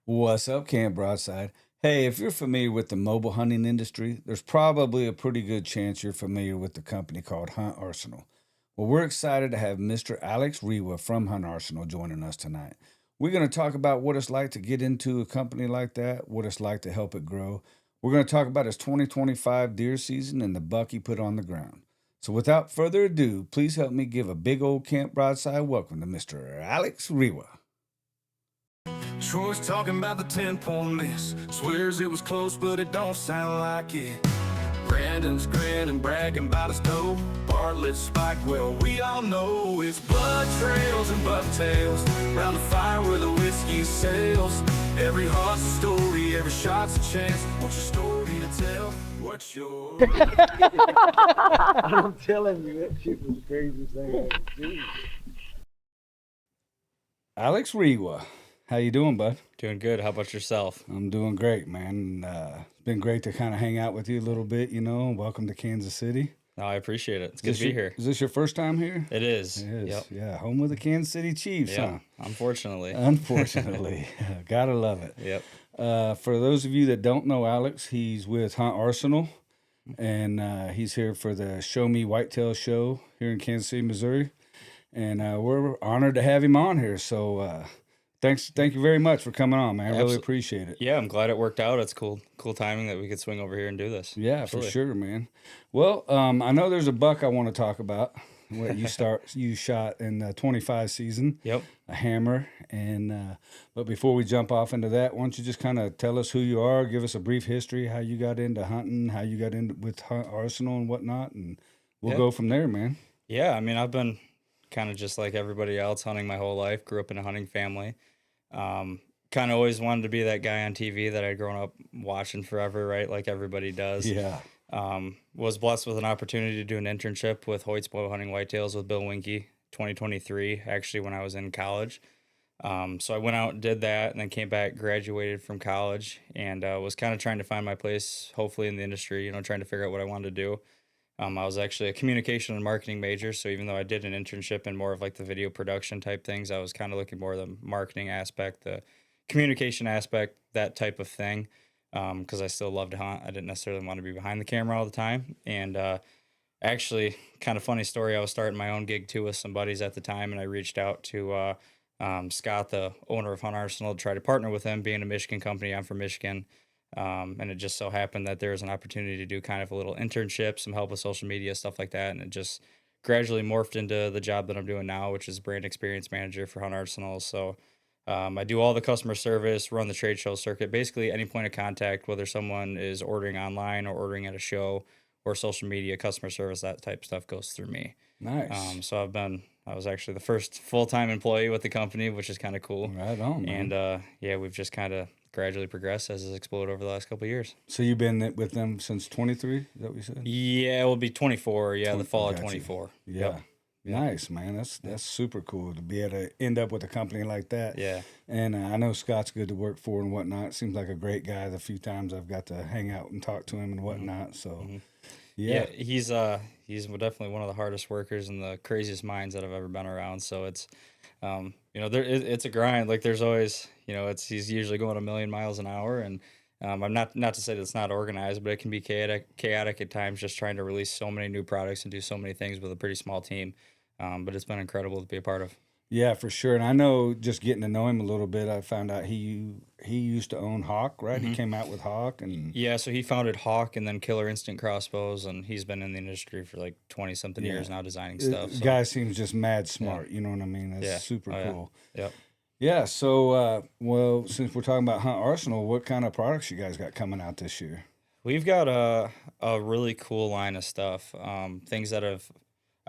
What's up, Camp Broadside? Hey, if you're familiar with the mobile hunting industry, there's probably a pretty good chance you're familiar with the company called Hunt Arsenal. Well, we're excited to have Mr. Alex Rewa from Hunt Arsenal joining us tonight. We're going to talk about what it's like to get into a company like that, what it's like to help it grow. We're going to talk about his 2025 deer season and the buck he put on the ground. So, without further ado, please help me give a big old Camp Broadside welcome to Mr. Alex Rewa. Troy's talking about the 10-point miss. Swears it was close, but it don't sound like it. Brandon's grinning, bragging about his dope. Bartlett's spike, well, we all know it's blood trails and bucktails. Round the fire where the whiskey sails. Every heart's a story, every shot's a chance. What's your story to tell? What's your... I'm telling you, that shit was the craziest thing I ever seen. Alex Rewa. How you doing, bud? Doing good. How about yourself? I'm doing great, man. It's been great to kind of hang out with you a little bit, Welcome to Kansas City. No, I apprate it. It's good to be here. Is this your first time here? It is. It is. Yep. Yeah, home of the Kansas City Chiefs, huh? Unfortunately. Unfortunately. Gotta love it. Yep. For those of you that don't know Alex, he's with Hunt Arsenal, and he's here for the Show Me Whitetail show here in Kansas City, Missouri. And we're honored to have him on here. So thank you very much for coming on, man. I really appreciate it. Yeah, I'm glad it worked out. It's cool timing that we could swing over here and do this. Yeah, absolutely. For sure, man. Well, I know there's a buck I want to talk about. What you shot in the 25 season. Yep. A hammer. And but before we jump off into that, why don't you just kind of tell us who you are, give us a brief history, how you got into hunting, how you got into with Hunt Arsenal and whatnot, and we'll go from there, man. Yeah, I mean, I've been kind of just like everybody else hunting my whole life. Grew up in a hunting family. Kind of always wanted to be that guy on TV that I'd grown up watching forever, right? Like everybody does. Yeah. Was blessed with an opportunity to do an internship with Hoyt's Bow Hunting Whitetails with Bill Winke, 2023, actually when I was in college. So I went out and did that and then came back, graduated from college, and was kind of trying to find my place, hopefully in the industry, trying to figure out what I wanted to do. I was actually a communication and marketing major, so even though I did an internship in more of like the video production type things, I was kind of looking more at the marketing aspect, the communication aspect, that type of thing, because I still love to hunt. I didn't necessarily want to be behind the camera all the time. And actually, kind of funny story, I was starting my own gig too with some buddies at the time, and I reached out to Scott, the owner of Hunt Arsenal, to try to partner with him, being a Michigan company. I'm from Michigan. And it just so happened that there was an opportunity to do kind of a little internship, some help with social media, stuff like that. And it just gradually morphed into the job that I'm doing now, which is brand experience manager for Hunt Arsenal. So I do all the customer service, run the trade show circuit, basically any point of contact, whether someone is ordering online or ordering at a show or social media, customer service, that type of stuff goes through me. Nice. So I was actually the first full-time employee with the company, which is kind of cool. Right on, man. And yeah, we've just kind of gradually progressed as it's exploded over the last couple of years. So you've been with them since 23? Is that what you said? Yeah, it will be 24. Yeah, the fall of Gotcha. 24. Yeah. Yep. Nice, man. That's super cool to be able to end up with a company like that. Yeah. And I know Scott's good to work for and whatnot. Seems like a great guy. The few times I've got to hang out and talk to him and whatnot. So, yeah. He's definitely one of the hardest workers and the craziest minds that I've ever been around. So it's, it's a grind. Like there's always, he's usually going a million miles an hour, and I'm not to say that it's not organized, but it can be chaotic at times, just trying to release so many new products and do so many things with a pretty small team. But it's been incredible to be a part of. Yeah, for sure. And I know, just getting to know him a little bit, I found out he used to own Hawk, right? He came out with Hawk, and yeah, so he founded Hawk and then Killer Instinct Crossbows, and he's been in the industry for like 20 something years now, designing stuff. The guy seems just mad smart. You know what I mean? That's super Oh, cool. Yep. Yeah. So, well, since we're talking about Hunt Arsenal, what kind of products you guys got coming out this year? We've got a really cool line of stuff. Things that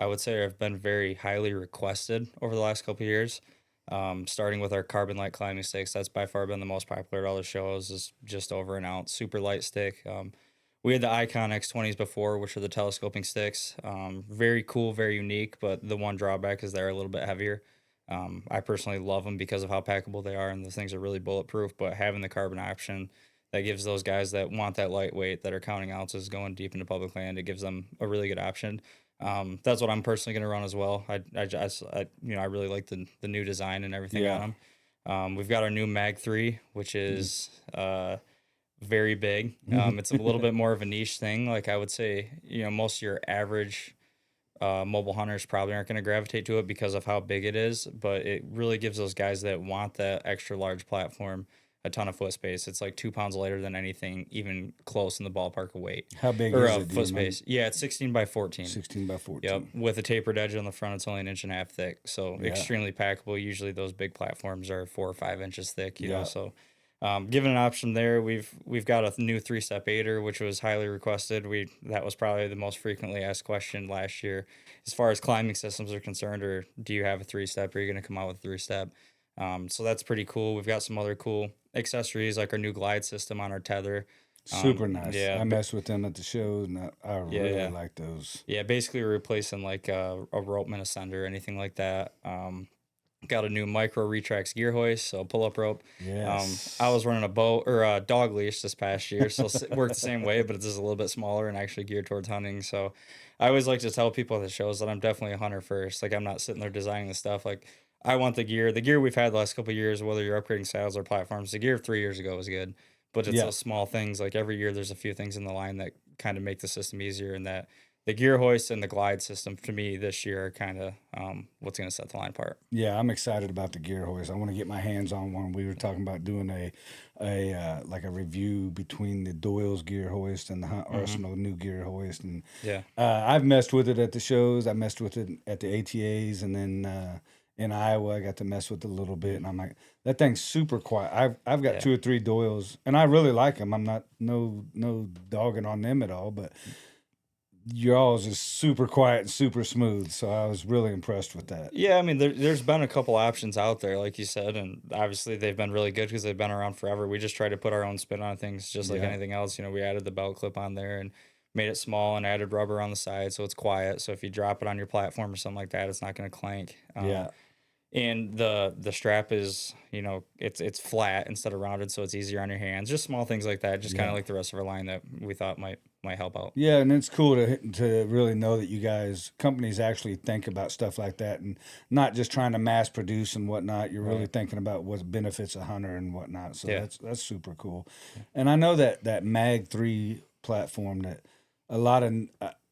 I would say have been very highly requested over the last couple of years. Starting with our carbon light climbing sticks, that's by far been the most popular at all the shows. Is just over an ounce, super light stick. We had the Icon X20s before, which are the telescoping sticks. Very cool, very unique, but the one drawback is they're a little bit heavier. I personally love them because of how packable they are, and the things are really bulletproof. But having the carbon option, that gives those guys that want that lightweight, that are counting ounces going deep into public land, it gives them a really good option. That's what I'm personally going to run as well. I really like the new design and everything on them. We've got our new Mag 3, which is very big. It's a little bit more of a niche thing. Like I would say, most of your average mobile hunters probably aren't going to gravitate to it because of how big it is, but it really gives those guys that want that extra large platform a ton of foot space. It's like 2 pounds lighter than anything even close in the ballpark of weight. How big Or is it? foot space. Yeah, it's 16 by 14. 16 by 14. Yep, with a tapered edge on the front, it's only 1.5 inches thick, so extremely packable. Usually, those big platforms are 4 or 5 inches thick. You know, so given an option there, we've got a new 3-step aider, which was highly requested. That was probably the most frequently asked question last year, as far as climbing systems are concerned. Or do you have a 3-step? Are you going to come out with a 3-step? So that's pretty cool. We've got some other cool accessories like our new glide system on our tether. Super nice. Yeah, I messed with them at the shows, and I really like those. Yeah, basically we're replacing like a ropeman ascender or anything like that. Got a new micro retracts gear hoist, so pull up rope. Yes. I was running a bow or a dog leash this past year, so it worked the same way, but it's just a little bit smaller and actually geared towards hunting. So I always like to tell people at the shows that I'm definitely a hunter first. Like I'm not sitting there designing the stuff. Like I want the gear. The gear we've had the last couple of years, whether you're upgrading saddles or platforms, the gear 3 years ago was good, but it's those small things. Like every year, there's a few things in the line that kind of make the system easier, and that the gear hoist and the glide system to me this year are kind of what's going to set the line apart. Yeah, I'm excited about the gear hoist. I want to get my hands on one. We were talking about doing a review between the Doyle's gear hoist and the Hunt Arsenal new gear hoist, and I've messed with it at the shows. I messed with it at the ATAs, and then in Iowa, I got to mess with it a little bit, and I'm like, that thing's super quiet. I've got 2 or 3 Doyles, and I really like them. I'm not no dogging on them at all, but y'all's is super quiet and super smooth, so I was really impressed with that. Yeah, I mean, there's been a couple options out there, like you said, and obviously they've been really good because they've been around forever. We just try to put our own spin on things, just like anything else. We added the belt clip on there and made it small and added rubber on the side, so it's quiet. So if you drop it on your platform or something like that, it's not going to clank. And the strap is, it's flat instead of rounded, so it's easier on your hands. Just small things like that, just kind of like the rest of our line that we thought might help out. Yeah, and it's cool to really know that you guys, companies actually think about stuff like that and not just trying to mass produce and whatnot. You're really thinking about what benefits a hunter and whatnot. So that's super cool. And I know that Mag 3 platform that a lot of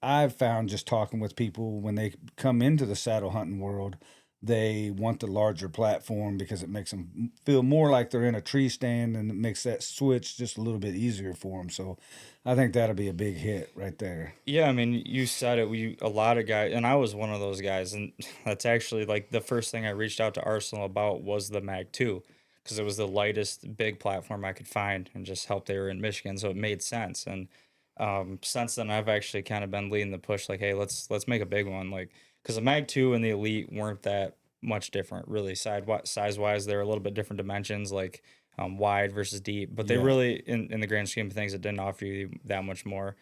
I've found just talking with people when they come into the saddle hunting world, they want the larger platform because it makes them feel more like they're in a tree stand, and it makes that switch just a little bit easier for them. So I think that'll be a big hit right there. Yeah, I mean, you said it. A lot of guys, and I was one of those guys, and that's actually like the first thing I reached out to Arsenal about was the Mag 2, because it was the lightest big platform I could find, and just helped they were in Michigan, so it made sense. And since then, I've actually kind of been leading the push, like, hey, let's make a big one, like. Because the Mag 2 and the Elite weren't that much different, really. Size-wise, they're a little bit different dimensions, like wide versus deep. But they really, in the grand scheme of things, it didn't offer you that much more.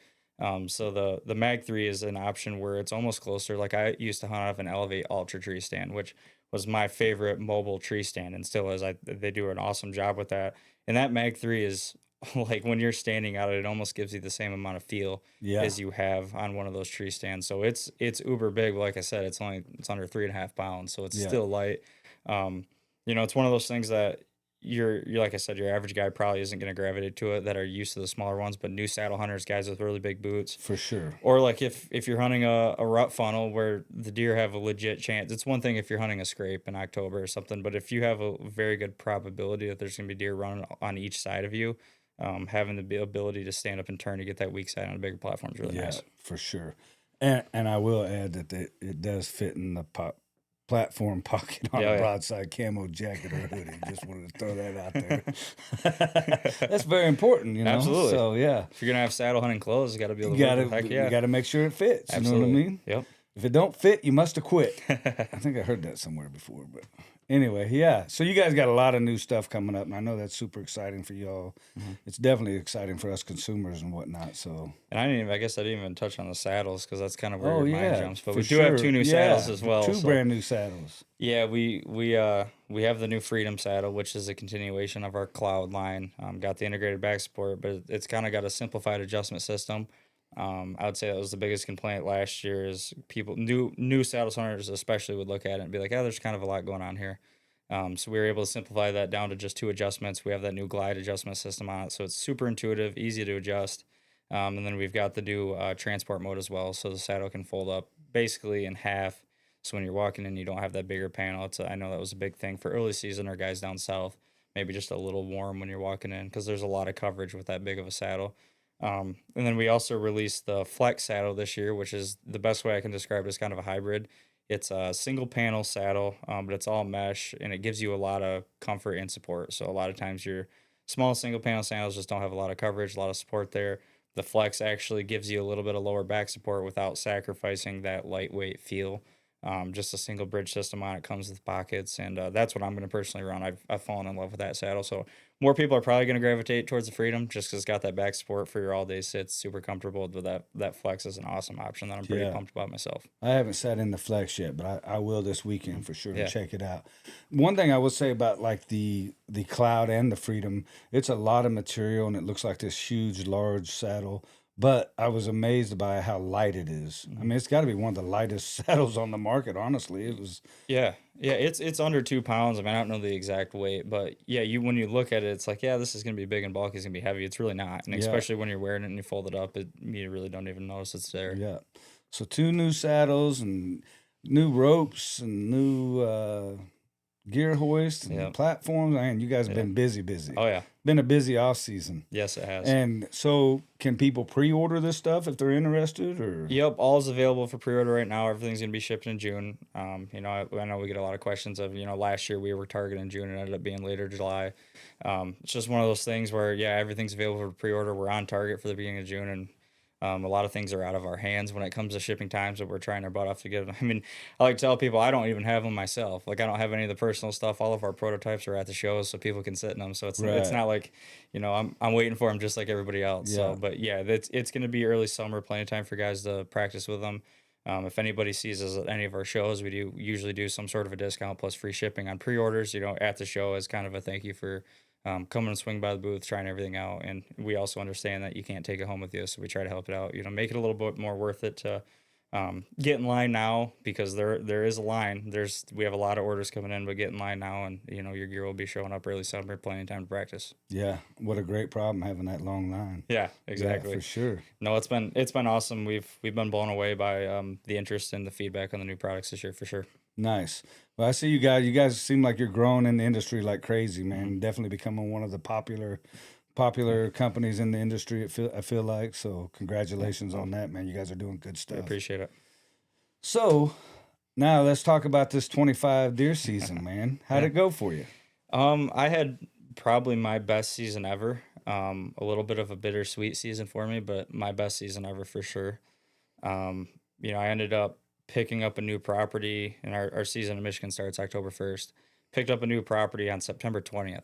So the Mag 3 is an option where it's almost closer. Like I used to hunt off an Elevate Ultra tree stand, which was my favorite mobile tree stand, and still is. They do an awesome job with that. And that Mag 3 is like when you're standing out, it almost gives you the same amount of feel as you have on one of those tree stands. So it's uber big. But like I said, it's under 3.5 pounds, so it's still light. It's one of those things that you're like I said, your average guy probably isn't going to gravitate to it that are used to the smaller ones, but new saddle hunters, guys with really big boots, for sure. Or like if you're hunting a rut funnel where the deer have a legit chance. It's one thing if you're hunting a scrape in October or something, but if you have a very good probability that there's going to be deer running on each side of you, having the ability to stand up and turn to get that weak side on a bigger platform is really nice. For sure. And I will add that it does fit in the platform pocket on a broadside camo jacket or hoodie. Just wanted to throw that out there. That's very important, Absolutely. So if you're gonna have saddle hunting clothes, you got to be able to you got to make sure it fits. Absolutely. You know what I mean? Yep. If it don't fit, you must have quit. I think I heard that somewhere before, but anyway, so you guys got a lot of new stuff coming up, and I know that's super exciting for y'all. It's definitely exciting for us consumers and whatnot. So, and I guess I didn't even touch on the saddles because that's kind of where your mind jumps. But we do sure. have 2 new saddles as well. 2 brand new saddles. Yeah, we have the new Freedom saddle, which is a continuation of our Cloud line. Got the integrated back support, but it's kind of got a simplified adjustment system. I would say that was the biggest complaint last year is people, new saddle hunters especially, would look at it and be like, there's kind of a lot going on here. So we were able to simplify that down to just 2 adjustments. We have that new glide adjustment system on it, so it's super intuitive, easy to adjust. And then we've got the new transport mode as well, so the saddle can fold up basically in half. So when you're walking in, you don't have that bigger panel. I know that was a big thing for early season or guys down south. Maybe just a little warm when you're walking in because there's a lot of coverage with that big of a saddle. And then we also released the Flex saddle this year, which is the best way I can describe it as kind of a hybrid. It's a single panel saddle, but it's all mesh and it gives you a lot of comfort and support. So a lot of times your small single panel saddles just don't have a lot of coverage, a lot of support there. The Flex actually gives you a little bit of lower back support without sacrificing that lightweight feel. Just a single bridge system on it, comes with pockets, and that's what I'm going to personally run. I've fallen in love with that saddle. So more people are probably going to gravitate towards the Freedom just because it's got that back support for your all day sits. Super comfortable with that Flex is an awesome option that I'm pretty Yeah. pumped about myself. I haven't sat in the Flex yet, but I will this weekend for sure Yeah. to check it out. One thing I will say about like the Cloud and the Freedom, it's a lot of material and it looks like this huge, large saddle. But I was amazed by how light it is. I mean, it's got to be one of the lightest saddles on the market. Honestly, it was. Yeah, it's under 2 pounds. I mean, I don't know the exact weight, but yeah, when you look at it, it's like, yeah, this is gonna be big and bulky. It's gonna be heavy. It's really not, and Yeah. especially when you're wearing it and you fold it up, you really don't even notice it's there. Yeah. So 2 new saddles and new ropes and new gear hoist and Yeah. platforms. Man, you guys have Yeah. been busy. Oh yeah, Been a busy off season. yes, it has. And so, can people pre-order this stuff if they're interested, or? Yep, all is available for pre-order right now. Everything's gonna be shipped in June. I know we get a lot of questions of, last year we were targeting June and ended up being later July. It's just one of those things where, yeah, everything's available for pre-order. We're on target for the beginning of June, and a lot of things are out of our hands when it comes to shipping times, but we're trying our butt off to get them. I mean, I like to tell people I don't even have them myself. Like I don't have any of the personal stuff. All of our prototypes are at the shows, so people can sit in them. So it's Right. not like, I'm waiting for them just like everybody else. Yeah. So, but yeah, it's going to be early summer, plenty of time for guys to practice with them. If anybody sees us at any of our shows, we usually do some sort of a discount plus free shipping on pre-orders, at the show as kind of a thank you for coming and swing by the booth, trying everything out. And we also understand that you can't take it home with you, so we try to help it out. Make it a little bit more worth it to get in line now because there is a line. We have a lot of orders coming in, but get in line now, and your gear will be showing up early summer, plenty of time to practice. Yeah, what a great problem having that long line. Yeah, exactly. Yeah, for sure. No, it's been awesome. We've been blown away by the interest and the feedback on the new products this year for sure. Nice. Well, I see you guys. You guys seem like you're growing in the industry like crazy, man. Definitely becoming one of the popular companies in the industry. I feel like so. Congratulations on that, man. You guys are doing good I stuff. appreciate it. So now let's talk about this 25 deer season, man. How'd it go for you? I had probably my best season ever. A little bit of a bittersweet season for me, but my best season ever for sure. I ended up picking up a new property, and our season in Michigan starts October 1st. Picked up a new property on September 20th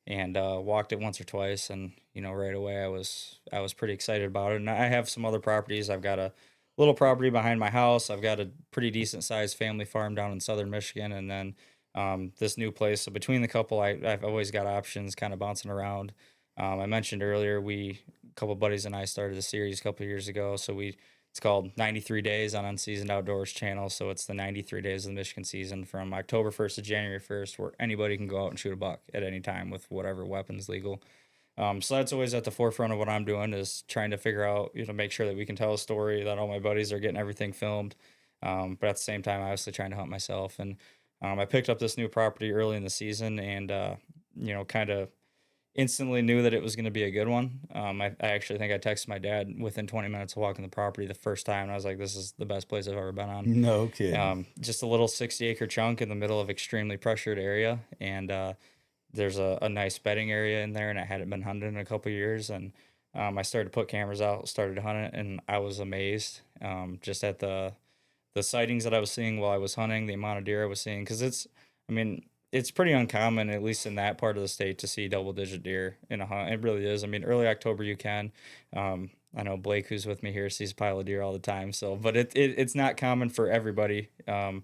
and walked it once or twice. And, right away I was pretty excited about it. And I have some other properties. I've got a little property behind my house. I've got a pretty decent sized family farm down in southern Michigan. And then this new place. So between the couple, I've always got options kind of bouncing around. I mentioned earlier, a couple buddies and I started a series a couple years ago. So it's called 93 Days on Unseasoned Outdoors channel. So it's the 93 days of the Michigan season from October 1st to January 1st, where anybody can go out and shoot a buck at any time with whatever weapons legal. So that's always at the forefront of what I'm doing, is trying to figure out, make sure that we can tell a story, that all my buddies are getting everything filmed. But at the same time, obviously trying to hunt myself. And I picked up this new property early in the season and, kind of instantly knew that it was going to be a good one. I actually think I texted my dad within 20 minutes of walking the property the first time. And I was like, this is the best place I've ever been on. No kidding. Just a little 60-acre chunk in the middle of extremely pressured area. And there's a nice bedding area in there, and I hadn't been hunting in a couple years. And I started to put cameras out, started to hunt it, and I was amazed just at the sightings that I was seeing while I was hunting, the amount of deer I was seeing. Because it's pretty uncommon, at least in that part of the state, to see double-digit deer in a hunt. It really is. I mean, early October you can. I know Blake, who's with me here, sees a pile of deer all the time. So, but it's not common for everybody to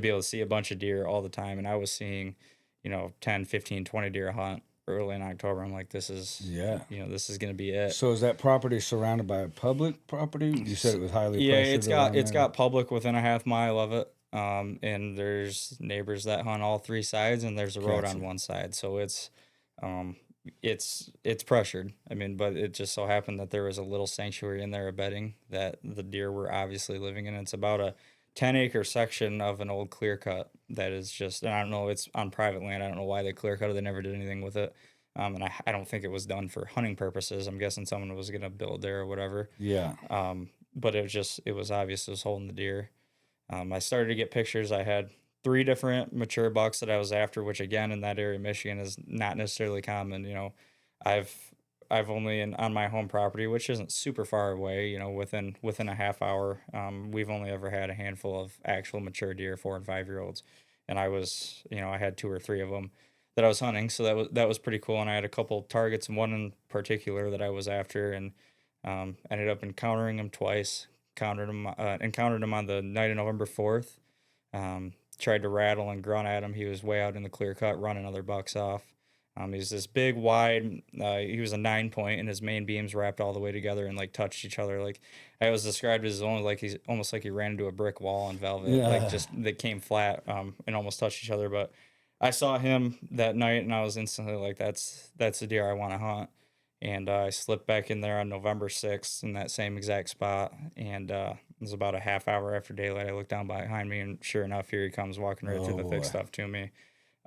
be able to see a bunch of deer all the time. And I was seeing, 10, 15, 20 deer a hunt early in October. I'm like, this is going to be it. So is that property surrounded by a public property? You said it was highly pressured. It's got public within a half mile of it. and there's neighbors that hunt all three sides, and there's a road on Gotcha. one side. So um, it's pressured. I mean, but it just so happened that there was a little sanctuary in there of bedding that the deer were obviously living in. It's about a 10-acre section of an old clear cut that is just, and I don't know, it's on private land. I don't know why they clear cut it. They never did anything with it. And I don't think it was done for hunting purposes. I'm guessing someone was going to build there or whatever. Yeah. But it was obvious it was holding the deer. I started to get pictures. I had three different mature bucks that I was after, which again in that area of Michigan is not necessarily common. I've only on my home property, which isn't super far away. Within a half hour, we've only ever had a handful of actual mature deer, 4 and 5 year olds, and I had two or three of them that I was hunting, so that was pretty cool. And I had a couple targets, and one in particular that I was after, and ended up encountering him twice. Encountered him on the night of November 4th. Tried to rattle and grunt at him. He was way out in the clear cut, running other bucks off. He was this big, wide. He was a 9 point, and his main beams wrapped all the way together and like touched each other. Like I was described as only like he's almost like he ran into a brick wall in velvet. Yeah. Like just they came flat and almost touched each other. But I saw him that night, and I was instantly like, that's the deer I want to hunt. And I slipped back in there on November 6th in that same exact spot. And it was about a half hour after daylight. I looked down behind me, and sure enough, here he comes walking right through the thick boy. stuff to me.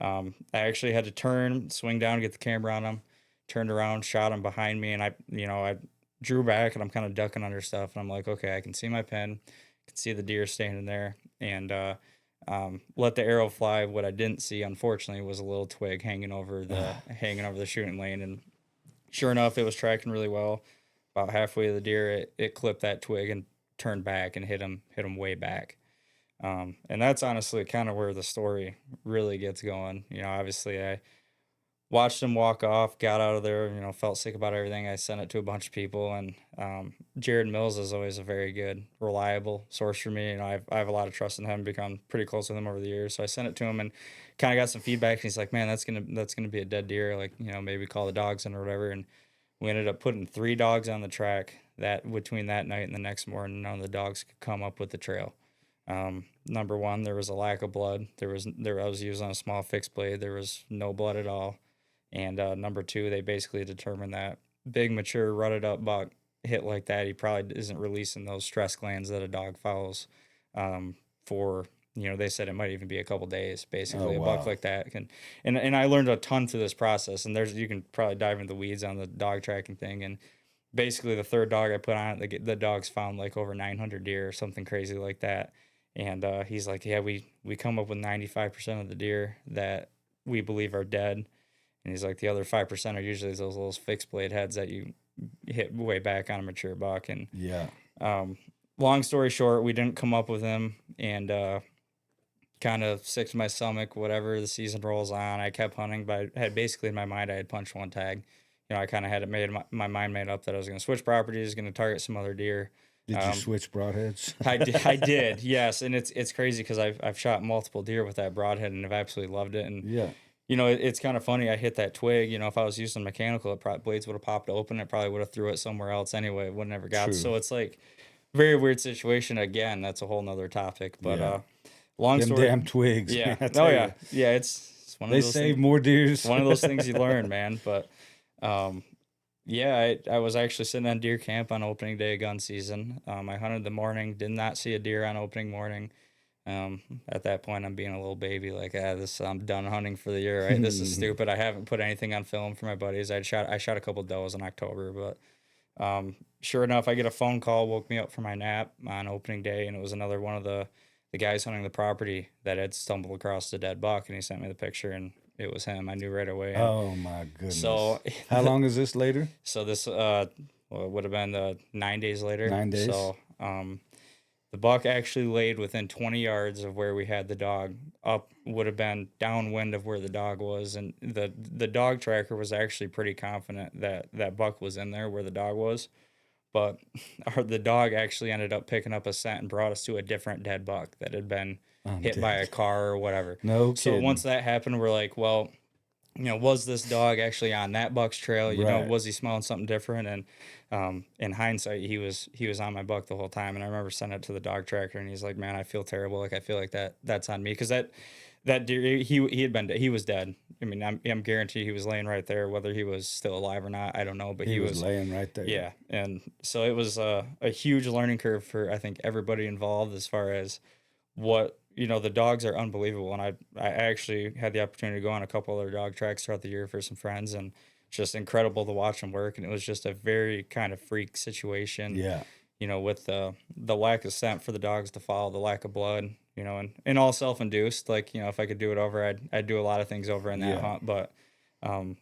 I actually had to turn, swing down, get the camera on him, turned around, shot him behind me, and I drew back, and I'm kind of ducking under stuff, and I'm like, okay, I can see my pin, can see the deer standing there, and let the arrow fly. What I didn't see, unfortunately, was a little twig hanging over the shooting lane, and sure enough, it was tracking really well. About halfway to the deer, it clipped that twig and turned back and hit him way back. And that's honestly kind of where the story really gets going. Obviously I watched him walk off, got out of there, felt sick about everything. I sent it to a bunch of people, and Jared Mills is always a very good, reliable source for me. I have a lot of trust in him, become pretty close with him over the years. So I sent it to him and kind of got some feedback. And he's like, man, that's gonna be a dead deer. Like, maybe call the dogs in or whatever. And we ended up putting 3 dogs on the track that between that night and the next morning, none of the dogs could come up with the trail. Number one, there was a lack of blood. I was using a small fixed blade. There was no blood at all. And number two, they basically determined that big, mature, rutted up buck hit like that, he probably isn't releasing those stress glands that a dog follows for, they said it might even be a couple days, basically. Oh, A buck wow. like that can, and I learned a ton through this process, and you can probably dive into the weeds on the dog tracking thing. And basically the third dog I put on it, the dogs found like over 900 deer or something crazy like that. And he's like, yeah, we come up with 95% of the deer that we believe are dead. And he's like, the other 5% are usually those little fixed blade heads that you hit way back on a mature buck. And Yeah. long story short, we didn't come up with him, and kind of sick to my stomach, whatever, the season rolls on. I kept hunting, but I had basically in my mind, I had punched one tag. I kind of had it my mind made up that I was going to switch properties, going to target some other deer. Did you switch broadheads? I did, yes. And it's crazy because I've shot multiple deer with that broadhead and have absolutely loved it. And Yeah. it's kind of funny. I hit that twig. If I was using mechanical, blades would have popped open. It probably would have threw it somewhere else anyway. It would never got. True. So it's like very weird situation. Again, that's a whole nother topic. But Yeah. long Them story. damn twigs. Yeah. man, I Oh tell yeah. you. Yeah. It's one of They those save things, more deers. one of those things you learn, man. But yeah, I was actually sitting on deer camp on opening day of gun season. I hunted the morning, did not see a deer on opening morning. At that point, I'm being a little baby, like, I'm done hunting for the year, right? This is stupid. I haven't put anything on film for my buddies. I shot a couple does in October, but sure enough, I get a phone call, woke me up from my nap on opening day, and it was another one of the guys hunting the property that had stumbled across the dead buck, and he sent me the picture, and it was him. I knew right away. Oh my goodness. So how long is this later? So this would have been 9 days later. 9 days. So the buck actually laid within 20 yards of where we had the dog. Up would have been downwind of where the dog was, and the dog tracker was actually pretty confident that buck was in there where the dog was. But the dog actually ended up picking up a scent and brought us to a different dead buck that had been hit by a car or whatever. No So kidding. once that happened, we're like, well, was this dog actually on that buck's trail? Right. Was he smelling something different? And in hindsight, he was on my buck the whole time. And I remember sending it to the dog tracker, and he's like, "Man, I feel terrible. Like I feel like that's on me because that deer he was dead. I mean, I'm guaranteed he was laying right there, whether he was still alive or not. I don't know, but He he was was. laying right there. Yeah, and so it was a huge learning curve for I think everybody involved as far as what the dogs are unbelievable, and I actually had the opportunity to go on a couple other dog tracks throughout the year for some friends, and just incredible to watch them work. And it was just a very kind of freak situation, Yeah. with the lack of scent for the dogs to follow, the lack of blood, and all self-induced. Like, if I could do it over, I'd do a lot of things over in that Yeah. hunt, but um,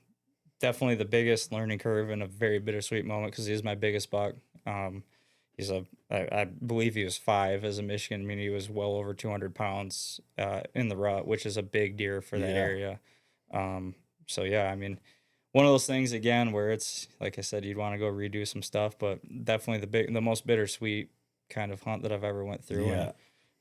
definitely the biggest learning curve and a very bittersweet moment because he is my biggest buck. He's I believe he was 5 as a Michigan. I mean, he was well over 200 pounds in the rut, which is a big deer for that Yeah. area. So yeah, I mean, one of those things again where it's like I said, you'd want to go redo some stuff, but definitely the most bittersweet kind of hunt that I've ever went through. Yeah.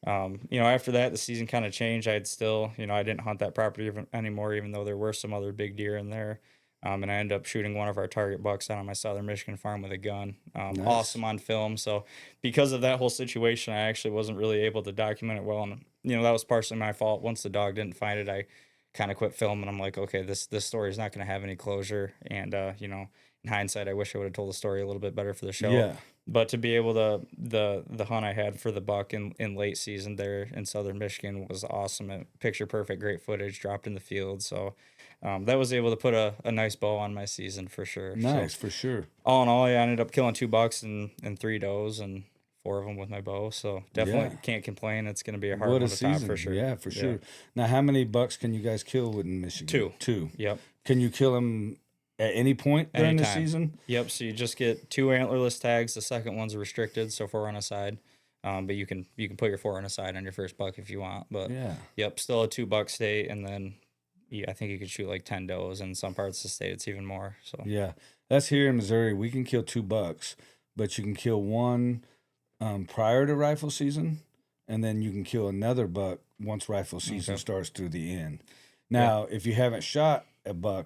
And after that, the season kind of changed. I'd still, I didn't hunt that property anymore, even though there were some other big deer in there. And I ended up shooting one of our target bucks out on my southern Michigan farm with a gun. Nice. Awesome on film. So because of that whole situation, I actually wasn't really able to document it well. And, that was partially my fault. Once the dog didn't find it, I kind of quit filming. I'm like, okay, this story is not going to have any closure. And, in hindsight, I wish I would have told the story a little bit better for the show. Yeah. But to be able to, the hunt I had for the buck in late season there in southern Michigan was awesome. Picture perfect, great footage, dropped in the field. So that was able to put a nice bow on my season for sure. Nice, So, for sure. all in all, I ended up killing 2 bucks and 3 does and 4 of them with my bow. So definitely Yeah. can't complain. It's going to be a hard What one a to top season. for sure. Yeah, for sure. Now, how many bucks can you guys kill in Michigan? 2. 2. Yep. Can you kill them at any point during the Anytime. season? Yep. So you just get 2 antlerless tags. The second one's restricted, so 4 on a side. But you can put your 4 on a side on your first buck if you want. But Yeah. yep, still a 2 buck state, and then I think you could shoot like 10 does. In some parts of the state, it's even more. So Yeah. That's here in Missouri. We can kill 2 bucks, but you can kill one prior to rifle season, and then you can kill another buck once rifle season starts through the end. Now, if you haven't shot a buck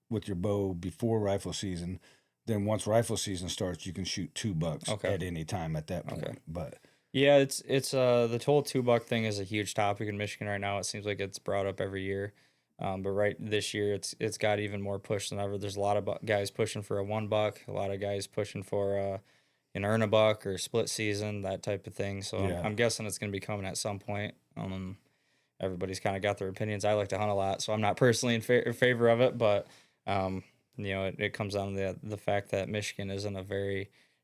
with your bow before rifle season, then once rifle season starts, you can shoot 2 bucks at any time at that point. Okay. But yeah, it's the whole 2 buck thing is a huge topic in Michigan right now. It seems like it's brought up every year. But right this year, it's got even more push than ever. There's a lot of guys pushing for a 1 buck, a lot of guys pushing for an earn a buck or split season, that type of thing. So Yeah. I'm guessing it's going to be coming at some point. Everybody's kind of got their opinions. I like to hunt a lot, so I'm not personally in favor of it. But it comes down to the fact that Michigan isn't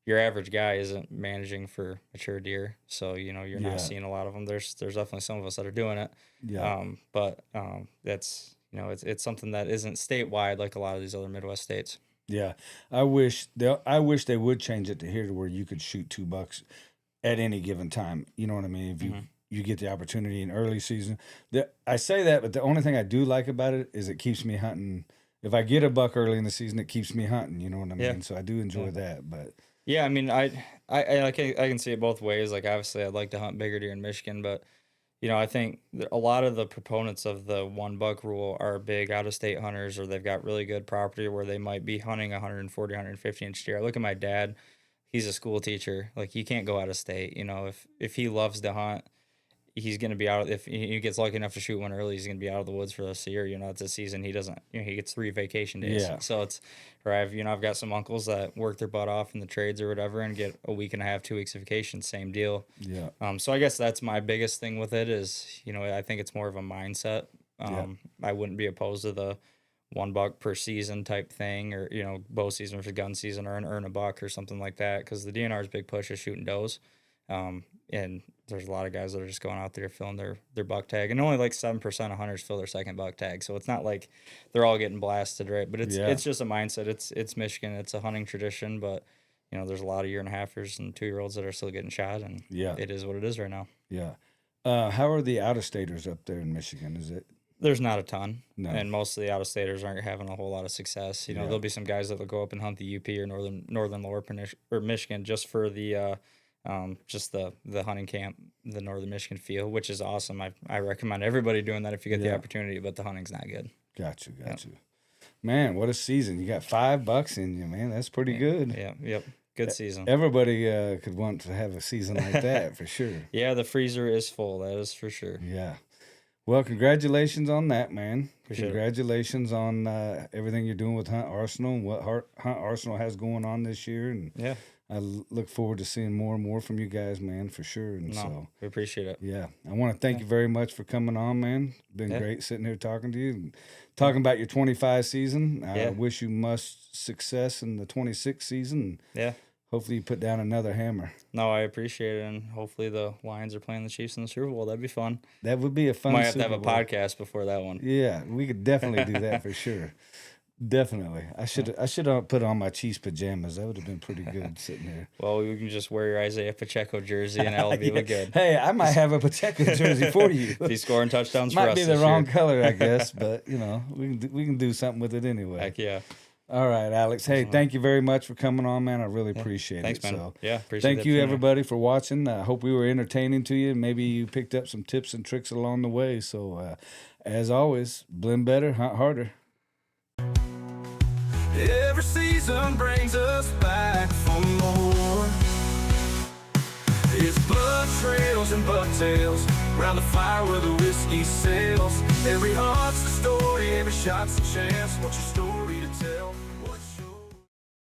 your average guy isn't managing for mature deer. So you're Yeah. not seeing a lot of them. There's definitely some of us that are doing it. yeah. But that's it's something that isn't statewide like a lot of these other Midwest states. Yeah, I wish they would change it to here to where you could shoot 2 bucks at any given time. You know what I mean? If you get the opportunity in early season, I say that, but the only thing I do like about it is it keeps me hunting. If I get a buck early in the season, it keeps me hunting. You know what I mean? Yeah. So I do enjoy that. But Yeah, I mean, I can see it both ways. Like, obviously, I'd like to hunt bigger deer in Michigan, but I think a lot of the proponents of the 1 buck rule are big out of state hunters, or they've got really good property where they might be hunting 140, 150 inch deer. I look at my dad; he's a school teacher. Like, he can't go out of state. If he loves to hunt, he's going to be out. If he gets lucky enough to shoot one early, he's going to be out of the woods for the rest of the year. It's a season. He doesn't, he gets 3 vacation days. Yeah. So it's, or I've got some uncles that work their butt off in the trades or whatever and get a week and a half, 2 weeks of vacation, same deal. yeah, So I guess that's my biggest thing with it is, I think it's more of a mindset. I wouldn't be opposed to the 1 buck per season type thing, or, bow season versus gun season, or an earn a buck or something like that. Cause the DNR's big push is shooting does. And there's a lot of guys that are just going out there filling their buck tag, and only like 7% of hunters fill their second buck tag. So it's not like they're all getting blasted, right? But it's just a mindset. It's Michigan. It's a hunting tradition, but there's a lot of 1.5-year-olds and 2-year-olds that are still getting shot, and it is what it is right now. yeah. How are the out-of-staters up there in Michigan? Is it? There's not a ton, No. and most of the out-of-staters aren't having a whole lot of success. There'll be some guys that will go up and hunt the UP or northern lower or Michigan just for the just the hunting camp, the northern Michigan feel, which is awesome. I recommend everybody doing that if you get the opportunity, but the hunting's not good. Got you. Man, what a season. You got $5 in you, man. That's pretty good. Yeah, yep. Good season. Everybody could want to have a season like that for sure. Yeah, the freezer is full. That is for sure. Yeah. Well, congratulations on that, man. Appreciate it. Congratulations on everything you're doing with Hunt Arsenal and what Hunt Arsenal has going on this year. And Yeah. I look forward to seeing more and more from you guys, man, for sure. And so, we appreciate it. yeah, I want to thank you very much for coming on, man. Been great sitting here talking to you and talking about your 25 season. I wish you much success in the 26 season. Yeah. Hopefully you put down another hammer. No, I appreciate it, and hopefully the Lions are playing the Chiefs in the Super Bowl. That'd be fun. That would be a fun. Might have to Super have a Bowl. podcast before that one. Yeah, we could definitely do that for sure. Definitely. I should have put on my Chiefs pajamas. That would have been pretty good sitting here. Well, you can just wear your Isaiah Pacheco jersey, and that'll be good. Hey, I might have a Pacheco jersey for you. If he's scoring touchdowns for Might us be the this wrong year. color, I guess, but we can do something with it anyway. Heck yeah. All right, Alex. Hey, thank you very much for coming on, man. I really appreciate Thanks, it. man. So, Yeah, appreciate thank the you, opportunity. everybody, for watching. I hope we were entertaining to you. Maybe you picked up some tips and tricks along the way. So, as always, blend better, hunt harder. Every season brings us back for more. It's blood trails and bucktails round the fire where the whiskey sails. Every hunt's a story, every shot's a chance. What's your story to tell?